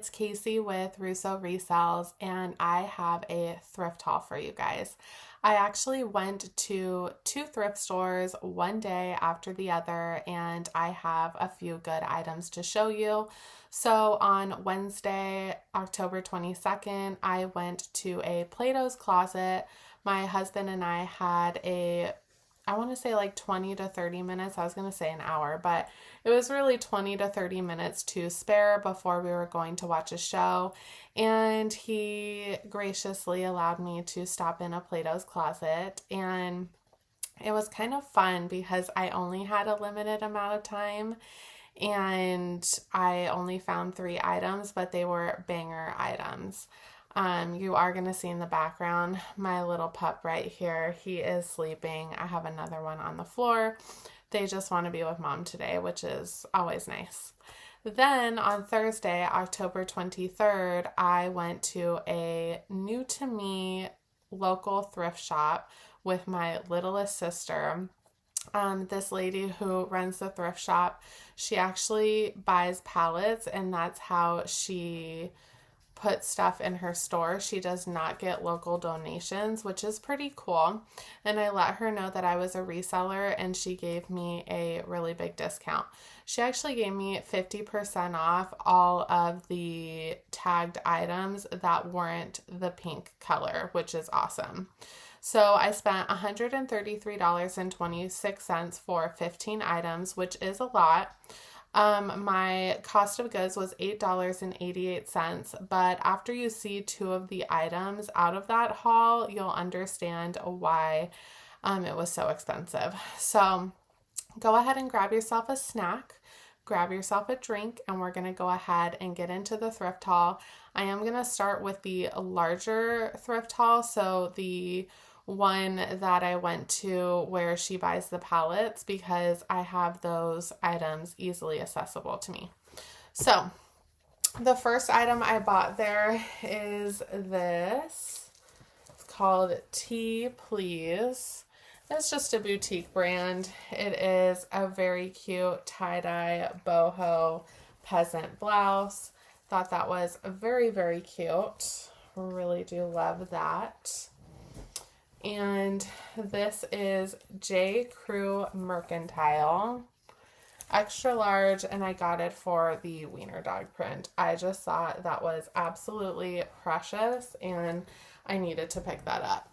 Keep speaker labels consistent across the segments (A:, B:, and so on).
A: it's Casey with Russo Resells, and I have a thrift haul for you guys. I actually went to two thrift stores one day after the other, and I have a few good items to show you. So on Wednesday, October 22nd, I went to a Plato's Closet. My husband and I had I want to say like 20 to 30 minutes. I was going to say an hour, but it was really 20 to 30 minutes to spare before we were going to watch a show. And he graciously allowed me to stop in a Plato's Closet. And it was kind of fun because I only had a limited amount of time and I only found 3 items, but they were banger items. You are going to see in the background my little pup right here. He is sleeping. I have another one on the floor. They just want to be with mom today, which is always nice. Then on Thursday, October 23rd, I went to a new to me local thrift shop with my littlest sister. This lady who runs the thrift shop, she actually buys pallets, and that's how she put stuff in her store. She does not get local donations, which is pretty cool. And I let her know that I was a reseller, and she gave me a really big discount. She actually gave me 50% off all of the tagged items that weren't the pink color, which is awesome. So I spent $133.26 for 15 items, which is a lot. My cost of goods was $8.88, but after you see 2 of the items out of that haul, you'll understand why it was so expensive. So go ahead and grab yourself a snack, grab yourself a drink, and we're going to go ahead and get into the thrift haul. I am going to start with the larger thrift haul, so the one that I went to where she buys the pallets, because I have those items easily accessible to me. So the first item I bought there is this. It's called Tea Please. It's just a boutique brand. It is a very cute tie-dye boho peasant blouse. Thought that was very, very cute. Really do love that. And this is J. Crew Mercantile, extra large, and I got it for the wiener dog print. I just thought that was absolutely precious, and I needed to pick that up.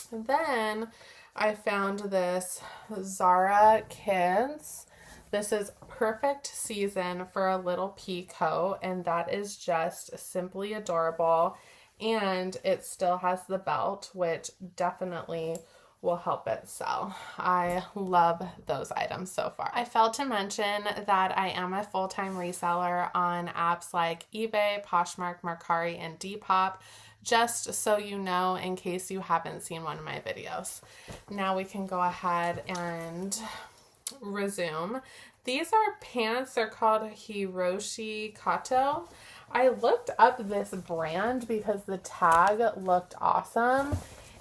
A: Then I found this Zara Kids. This is perfect season for a little pea coat, and that is just simply adorable. And it still has the belt, which definitely will help it sell. I love those items so far. I failed to mention that I am a full-time reseller on apps like eBay, Poshmark, Mercari, and Depop, just so you know in case you haven't seen one of my videos. Now we can go ahead and resume. These are pants. They're called Hiroshi Kato. I looked up this brand because the tag looked awesome,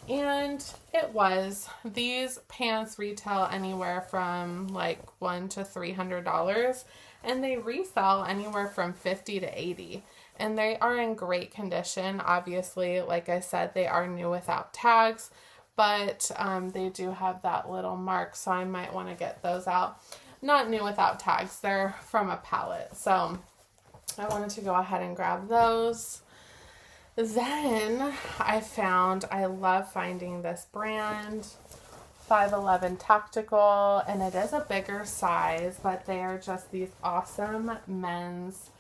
A: and it was. These pants retail anywhere from like $100 to $300, and they resell anywhere from $50 to $80, and they are in great condition. Obviously, like I said, they are new without tags, but they do have that little mark, so I might want to get those out. Not new without tags, they're from a pallet, so I wanted to go ahead and grab those. Then I love finding this brand, 511 Tactical, and it is a bigger size, but they are just these awesome men's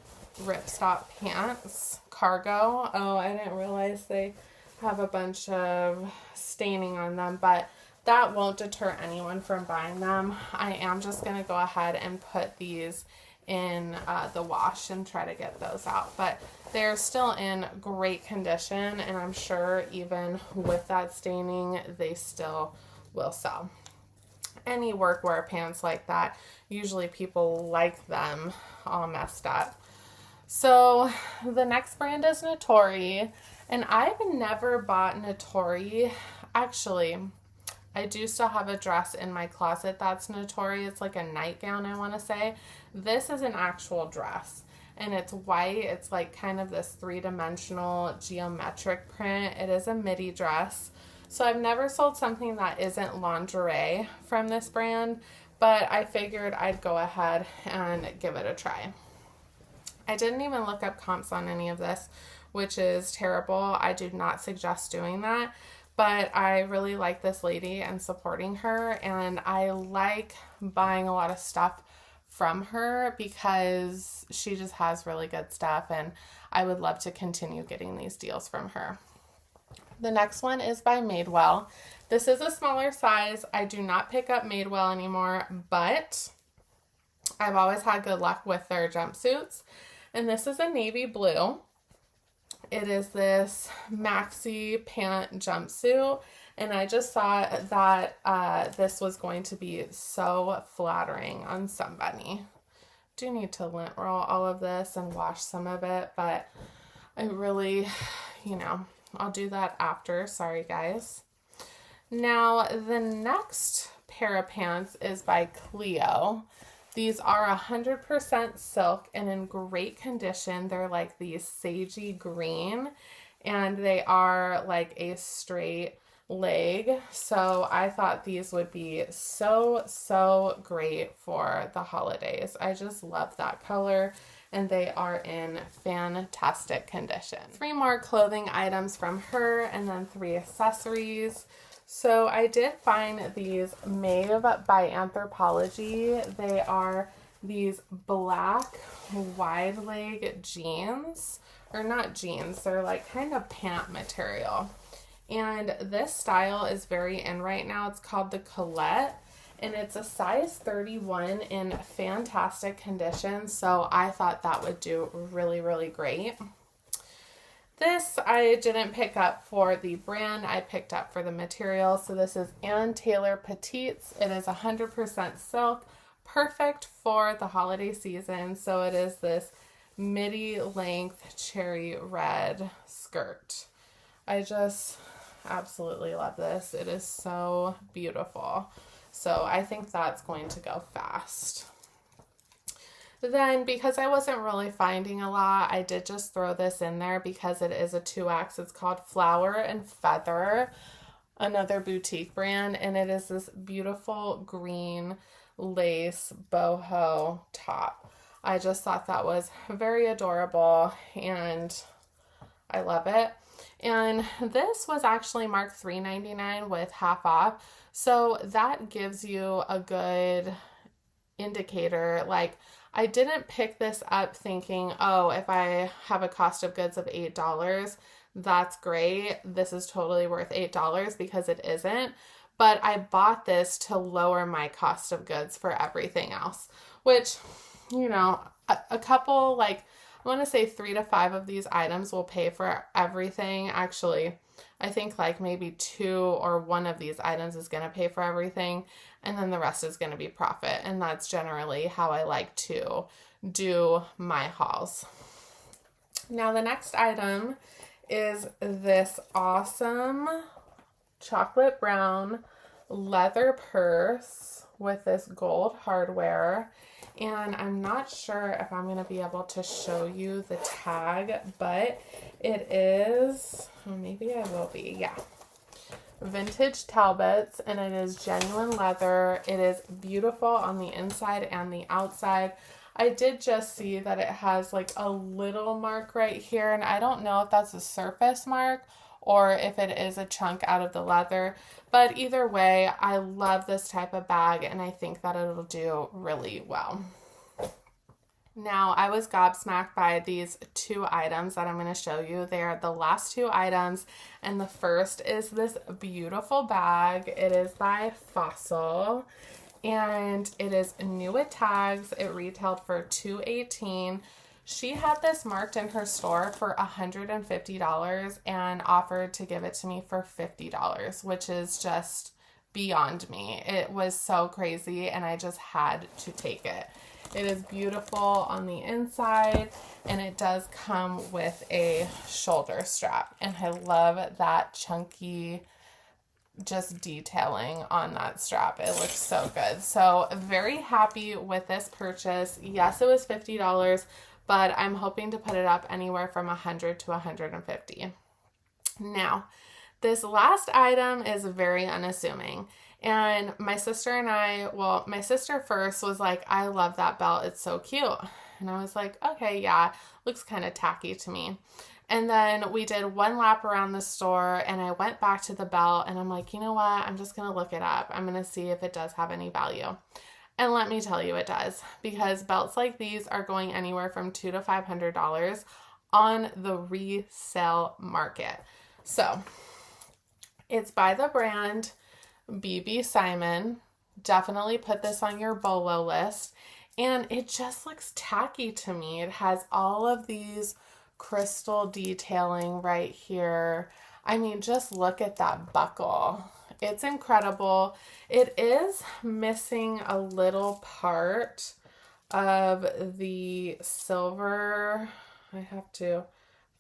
A: ripstop pants, cargo. Oh, I didn't realize they have a bunch of staining on them, but that won't deter anyone from buying them. I am just going to go ahead and put these in the wash and try to get those out, but they're still in great condition, and I'm sure even with that staining they still will sell. Any workwear pants like that, usually people like them all messed up. So the next brand is Natori, and I've never bought Natori. Actually, I do still have a dress in my closet that's Natori. It's like a nightgown, I want to say. This is an actual dress. and it's white. It's like kind of this three-dimensional geometric print. It is a midi dress. So I've never sold something that isn't lingerie from this brand, but I figured I'd go ahead and give it a try. I didn't even look up comps on any of this, which is terrible. I do not suggest doing that, but I really like this lady and supporting her, and I like buying a lot of stuff from her because she just has really good stuff, and I would love to continue getting these deals from her. The next one is by Madewell. This is a smaller size. I do not pick up Madewell anymore, but I've always had good luck with their jumpsuits. And this is a navy blue. It is this maxi pant jumpsuit. And I just thought that this was going to be so flattering on somebody. Do need to lint roll all of this and wash some of it, but I really, I'll do that after. Sorry, guys. Now, the next pair of pants is by Cleo. These are 100% silk and in great condition. They're like these sagey green, and they are like a straight leg. So I thought these would be so great for the holidays. I just love that color, and they are in fantastic condition. 3 more clothing items from her, and then 3 accessories. So I did find these Maeve by Anthropologie. They are these black wide leg jeans, or not jeans, they're like kind of pant material. And this style is very in right now. It's called the Colette, and it's a size 31 in fantastic condition. So I thought that would do really great. This I didn't pick up for the brand, I picked up for the material. So this is Ann Taylor Petites. It is 100% silk, perfect for the holiday season. So it is this midi length cherry red skirt. I just absolutely love this. It is so beautiful. So I think that's going to go fast. Then, because I wasn't really finding a lot, I did just throw this in there because it is a 2X. It's called Flower and Feather, another boutique brand, and it is this beautiful green lace boho top. I just thought that was very adorable, and I love it. And this was actually marked $3.99 with half off, so that gives you a good indicator. Like, I didn't pick this up thinking, oh, if I have a cost of goods of $8, that's great. This is totally worth $8, because it isn't. But I bought this to lower my cost of goods for everything else, which, a couple, like, I want to say 3 to 5 of these items will pay for everything. Actually, I think like maybe 2 or 1 of these items is going to pay for everything, and then the rest is going to be profit. And that's generally how I like to do my hauls. Now, the next item is this awesome chocolate brown leather purse with this gold hardware. And I'm not sure if I'm going to be able to show you the tag, but it is, maybe I will be, yeah. Vintage Talbots, and it is genuine leather. It is beautiful on the inside and the outside. I did just see that it has like a little mark right here, and I don't know if that's a surface mark or if it is a chunk out of the leather. But either way, I love this type of bag, and I think that it'll do really well. Now, I was gobsmacked by these 2 items that I'm going to show you. They are the last 2 items, and the first is this beautiful bag. It is by Fossil, and it is new with tags. It retailed for $218. She had this marked in her store for $150 and offered to give it to me for $50, which is just beyond me. It was so crazy, and I just had to take it. It is beautiful on the inside, and it does come with a shoulder strap, and I love that chunky just detailing on that strap. It looks so good. So very happy with this purchase. Yes, it was $50, but I'm hoping to put it up anywhere from 100 to 150. Now, this last item is very unassuming. And my sister and I, well, my sister first was like, I love that belt. It's so cute. And I was like, okay, yeah, looks kind of tacky to me. And then we did one lap around the store and I went back to the belt and I'm like, you know what? I'm just going to look it up. I'm going to see if it does have any value. And let me tell you, it does, because belts like these are going anywhere from $200 to $500 on the resale market. So it's by the brand BB Simon. Definitely put this on your BOLO list. And it just looks tacky to me. It has all of these crystal detailing right here. I mean, just look at that buckle. It's incredible. It is missing a little part of the silver. I have to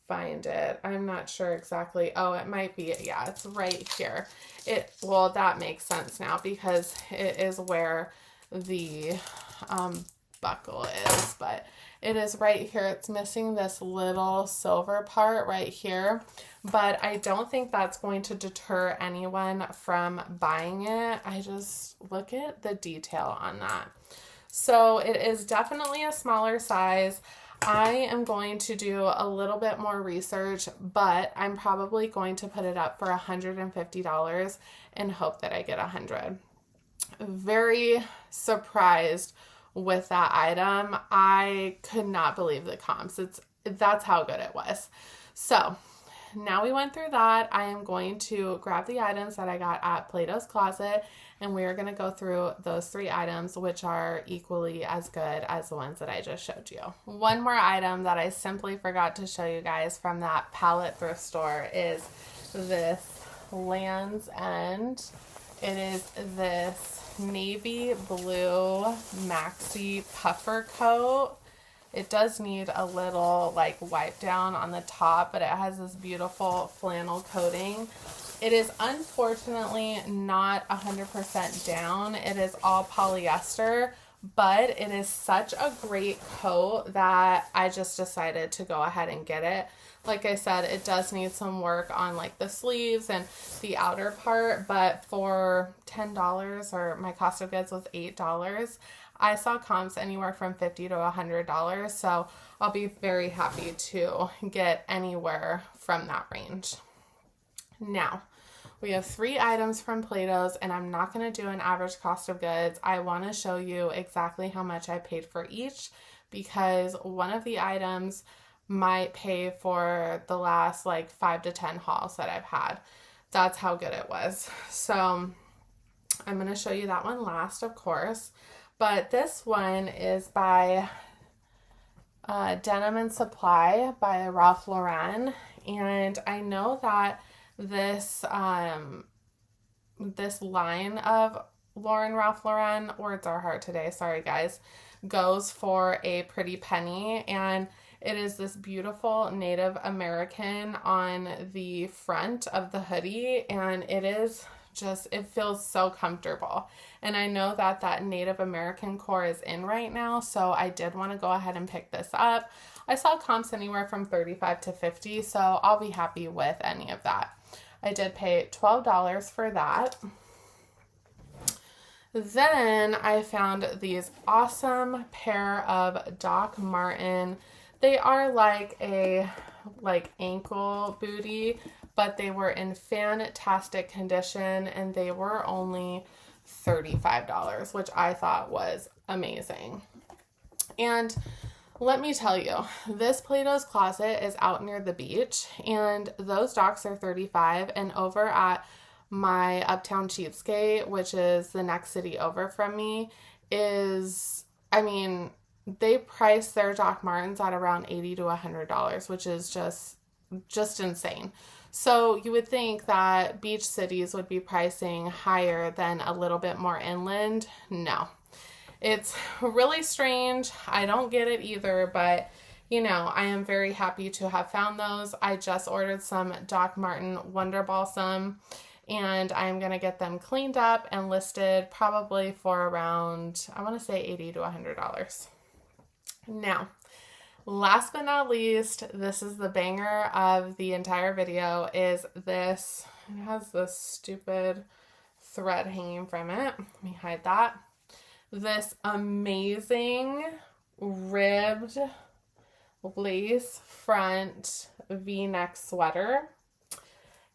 A: find it. I'm not sure exactly. Oh, it might be. Yeah, it's right here. Well, that makes sense now because it is where the buckle is, but it is right here. It's missing this little silver part right here, but I don't think that's going to deter anyone from buying it. I just look at the detail on that. So it is definitely a smaller size. I am going to do a little bit more research, but I'm probably going to put it up for $150 and hope that I get 100. Very surprised with that item. I could not believe the comps. That's how good it was. So now we went through that. I am going to grab the items that I got at Plato's Closet, and we are going to go through those 3 items, which are equally as good as the ones that I just showed you. One more item that I simply forgot to show you guys from that pallet thrift store is this Land's End. It is this navy blue maxi puffer coat. It does need a little like wipe down on the top, but it has this beautiful flannel coating. It is unfortunately not 100% down. It is all polyester, but it is such a great coat that I just decided to go ahead and get it. Like I said, it does need some work on like the sleeves and the outer part, but for $10, or my cost of goods was $8, I saw comps anywhere from $50 to $100, so I'll be very happy to get anywhere from that range. Now, we have 3 items from Plato's, and I'm not going to do an average cost of goods. I want to show you exactly how much I paid for each, because one of the items might pay for the last like 5 to 10 hauls that I've had. That's how good it was. So I'm going to show you that one last, of course. But this one is by Denim and Supply by Ralph Lauren. And I know that this line of Ralph Lauren, words are hard today, sorry guys, goes for a pretty penny. And it is this beautiful Native American on the front of the hoodie, and it is just, it feels so comfortable. And I know that that Native American core is in right now, so I did want to go ahead and pick this up. I saw comps anywhere from 35 to 50, so I'll be happy with any of that. I did pay $12 for that. Then I found these awesome pair of Doc Marten. They are like a ankle booty, but they were in fantastic condition and they were only $35, which I thought was amazing. And let me tell you, this Plato's Closet is out near the beach, and those Docs are $35, and over at my Uptown Cheapskate, which is the next city over from me, is, I mean, they price their Doc Martens at around $80 to $100, which is just insane. So you would think that beach cities would be pricing higher than a little bit more inland. No. It's really strange. I don't get it either, but you know, I am very happy to have found those. I just ordered some Doc Marten Wonder Balsam, and I'm going to get them cleaned up and listed probably for around, I want to say $80 to $100. Now, last but not least, this is the banger of the entire video, is this. It has this stupid thread hanging from it. Let me hide that. This amazing ribbed lace front V-neck sweater.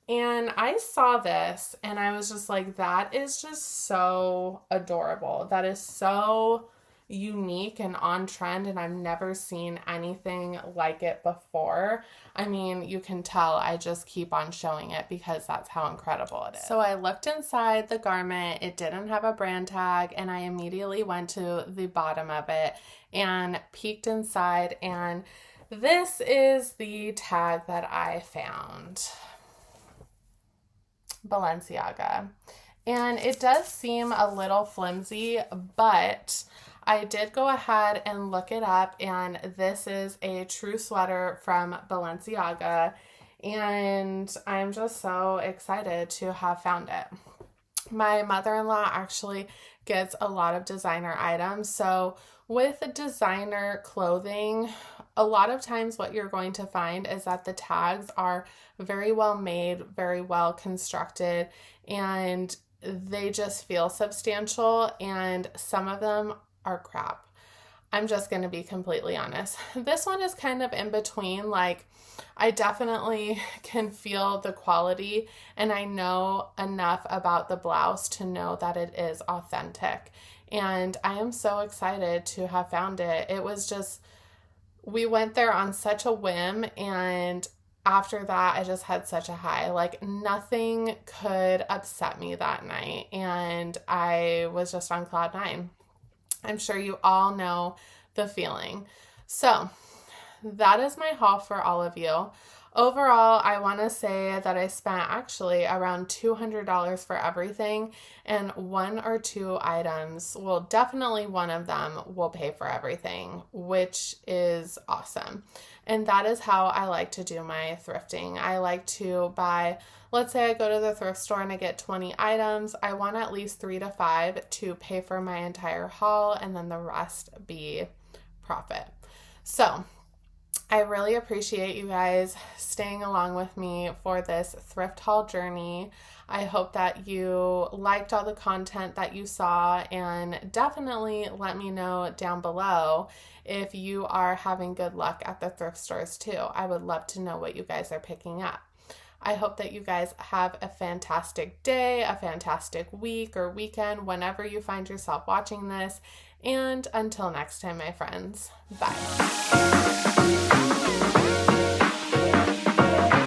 A: And I saw this and I was just like, that is just so adorable. That is so unique and on trend, and I've never seen anything like it before. I mean, you can tell I just keep on showing it because that's how incredible it is. So I looked inside the garment. It didn't have a brand tag, and I immediately went to the bottom of it and peeked inside, and this is the tag that I found. Balenciaga. And it does seem a little flimsy, but I did go ahead and look it up, and this is a true sweater from Balenciaga, and I'm just so excited to have found it. My mother-in-law actually gets a lot of designer items, so with designer clothing, a lot of times what you're going to find is that the tags are very well made, very well constructed, and they just feel substantial, and some of them are crap. I'm just going to be completely honest. This one is kind of in between. Like, I definitely can feel the quality, and I know enough about the blouse to know that it is authentic. And I am so excited to have found it. It was just, we went there on such a whim, and after that, I just had such a high. Like, nothing could upset me that night, and I was just on cloud nine. I'm sure you all know the feeling. So that is my haul for all of you. Overall, I want to say that I spent actually around $200 for everything, and one or two items, well, definitely one of them will pay for everything, which is awesome. And that is how I like to do my thrifting. I like to buy, let's say I go to the thrift store and I get 20 items. I want at least 3 to 5 to pay for my entire haul, and then the rest be profit. So I really appreciate you guys staying along with me for this thrift haul journey. I hope that you liked all the content that you saw, and definitely let me know down below if you are having good luck at the thrift stores too. I would love to know what you guys are picking up. I hope that you guys have a fantastic day, a fantastic week or weekend, whenever you find yourself watching this. And until next time, my friends, bye.